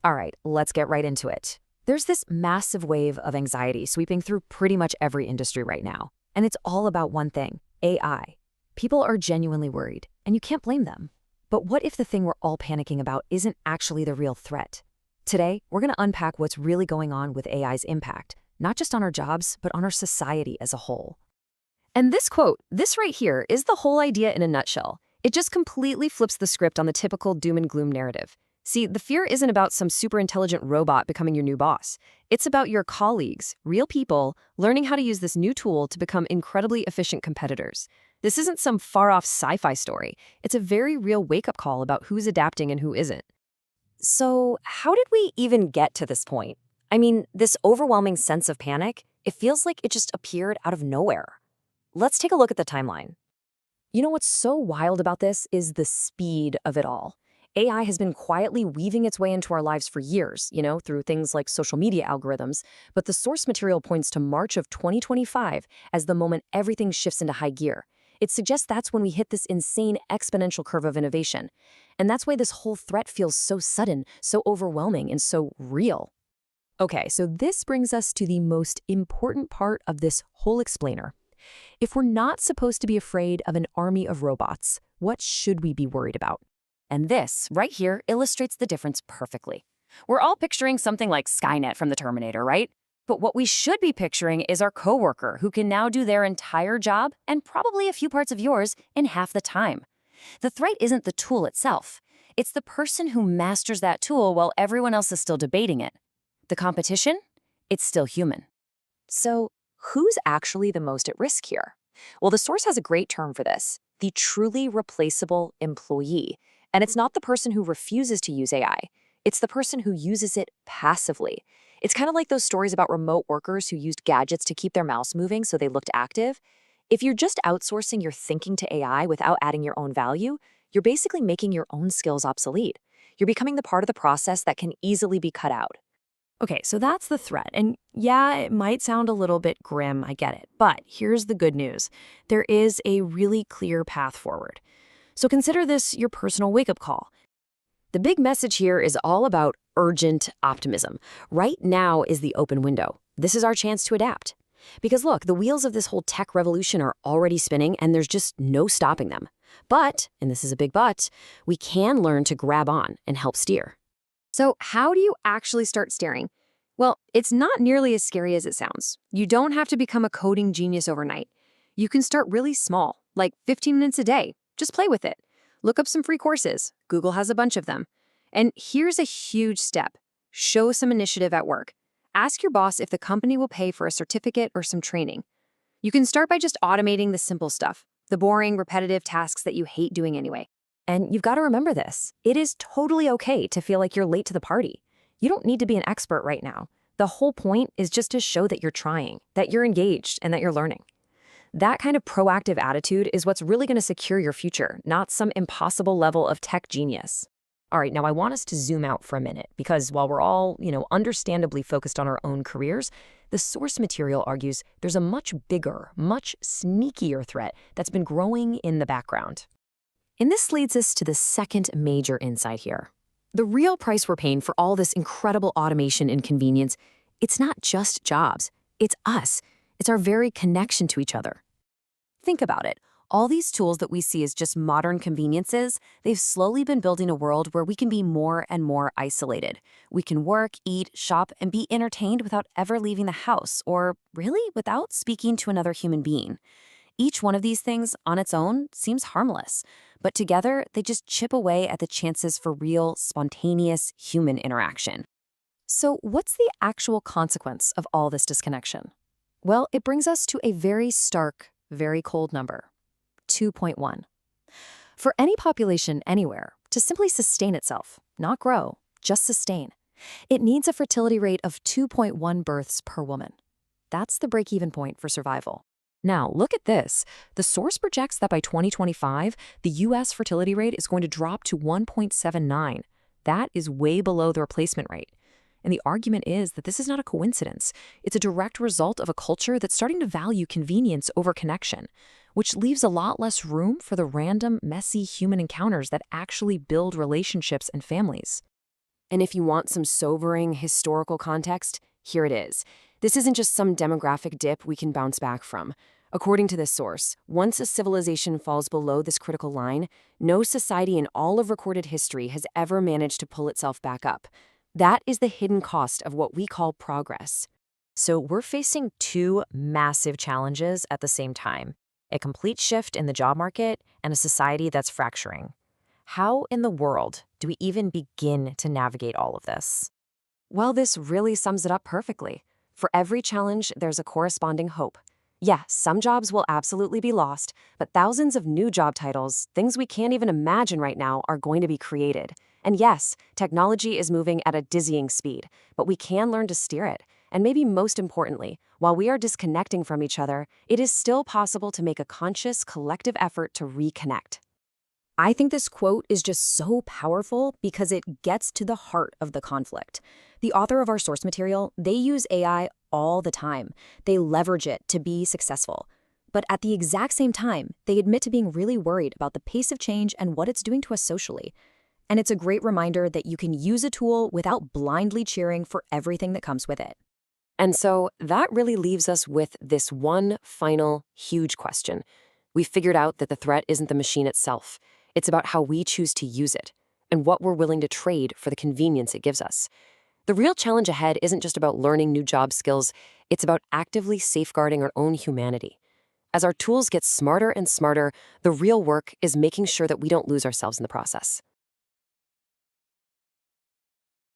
All right, let's get right into it. There's this massive wave of anxiety sweeping through pretty much every industry right now, and it's all about one thing: AI. People are genuinely worried, and you can't blame them. But what if the thing we're all panicking about isn't actually the real threat? Today, we're going to unpack what's really going on with AI's impact, not just on our jobs, but on our society as a whole. And this quote, this right here, is the whole idea in a nutshell. It just completely flips the script on the typical doom and gloom narrative. See, the fear isn't about some super intelligent robot becoming your new boss. It's about your colleagues, real people, learning how to use this new tool to become incredibly efficient competitors. This isn't some far-off sci-fi story. It's a very real wake-up call about who's adapting and who isn't. So, how did we even get to this point? I mean, this overwhelming sense of panic, it feels like it just appeared out of nowhere. Let's take a look at the timeline. You know what's so wild about this is the speed of it all. AI has been quietly weaving its way into our lives for years, through things like social media algorithms, but the source material points to March of 2025 as the moment everything shifts into high gear. It suggests that's when we hit this insane exponential curve of innovation. And that's why this whole threat feels so sudden, so overwhelming, and so real. Okay, so this brings us to the most important part of this whole explainer. If we're not supposed to be afraid of an army of robots, what should we be worried about? And this, right here, illustrates the difference perfectly. We're all picturing something like Skynet from the Terminator, right? But what we should be picturing is our coworker who can now do their entire job, and probably a few parts of yours, in half the time. The threat isn't the tool itself. It's the person who masters that tool while everyone else is still debating it. The competition? It's still human. So, who's actually the most at risk here? Well, the source has a great term for this: the truly replaceable employee. And it's not the person who refuses to use AI. It's the person who uses it passively. It's kind of like those stories about remote workers who used gadgets to keep their mouse moving so they looked active. If you're just outsourcing your thinking to AI without adding your own value, you're basically making your own skills obsolete. You're becoming the part of the process that can easily be cut out. Okay, so that's the threat. And yeah, it might sound a little bit grim, I get it. But here's the good news. There is a really clear path forward. So consider this your personal wake-up call. The big message here is all about urgent optimism. Right now is the open window. This is our chance to adapt. Because look, the wheels of this whole tech revolution are already spinning and there's just no stopping them. But, and this is a big but, we can learn to grab on and help steer. So how do you actually start steering? Well, it's not nearly as scary as it sounds. You don't have to become a coding genius overnight. You can start really small, like 15 minutes a day. Just play with it. Look up some free courses. Google has a bunch of them. And here's a huge step. Show some initiative at work. Ask your boss if the company will pay for a certificate or some training. You can start by just automating the simple stuff, the boring, repetitive tasks that you hate doing anyway. And you've got to remember this. It is totally okay to feel like you're late to the party. You don't need to be an expert right now. The whole point is just to show that you're trying, that you're engaged, and that you're learning. That kind of proactive attitude is what's really going to secure your future, not some impossible level of tech genius. All right, now I want us to zoom out for a minute because while we're all, understandably focused on our own careers, the source material argues there's a much bigger, much sneakier threat that's been growing in the background. And this leads us to the second major insight here. The real price we're paying for all this incredible automation and convenience, it's not just jobs, it's us. It's our very connection to each other. Think about it. All these tools that we see as just modern conveniences, they've slowly been building a world where we can be more and more isolated. We can work, eat, shop, and be entertained without ever leaving the house, or really without speaking to another human being. Each one of these things on its own seems harmless, but together they just chip away at the chances for real, spontaneous human interaction. So what's the actual consequence of all this disconnection? Well, it brings us to a very stark, very cold number: 2.1. For any population anywhere to simply sustain itself, not grow, just sustain, it needs a fertility rate of 2.1 births per woman. That's the break-even point for survival. Now, look at this. The source projects that by 2025, the U.S. fertility rate is going to drop to 1.79. That is way below the replacement rate. And the argument is that this is not a coincidence. It's a direct result of a culture that's starting to value convenience over connection, which leaves a lot less room for the random, messy human encounters that actually build relationships and families. And if you want some sobering historical context, here it is. This isn't just some demographic dip we can bounce back from. According to this source, once a civilization falls below this critical line, no society in all of recorded history has ever managed to pull itself back up. That is the hidden cost of what we call progress. So we're facing two massive challenges at the same time: a complete shift in the job market and a society that's fracturing. How in the world do we even begin to navigate all of this? Well, this really sums it up perfectly. For every challenge, there's a corresponding hope. Yeah, some jobs will absolutely be lost, but thousands of new job titles, things we can't even imagine right now, are going to be created. And yes, technology is moving at a dizzying speed, but we can learn to steer it. And maybe most importantly, while we are disconnecting from each other, it is still possible to make a conscious, collective effort to reconnect. I think this quote is just so powerful because it gets to the heart of the conflict. The author of our source material, they use AI all the time. They leverage it to be successful. But at the exact same time, they admit to being really worried about the pace of change and what it's doing to us socially. And it's a great reminder that you can use a tool without blindly cheering for everything that comes with it. And so that really leaves us with this one final huge question. We figured out that the threat isn't the machine itself. It's about how we choose to use it and what we're willing to trade for the convenience it gives us. The real challenge ahead isn't just about learning new job skills, it's about actively safeguarding our own humanity. As our tools get smarter and smarter, the real work is making sure that we don't lose ourselves in the process.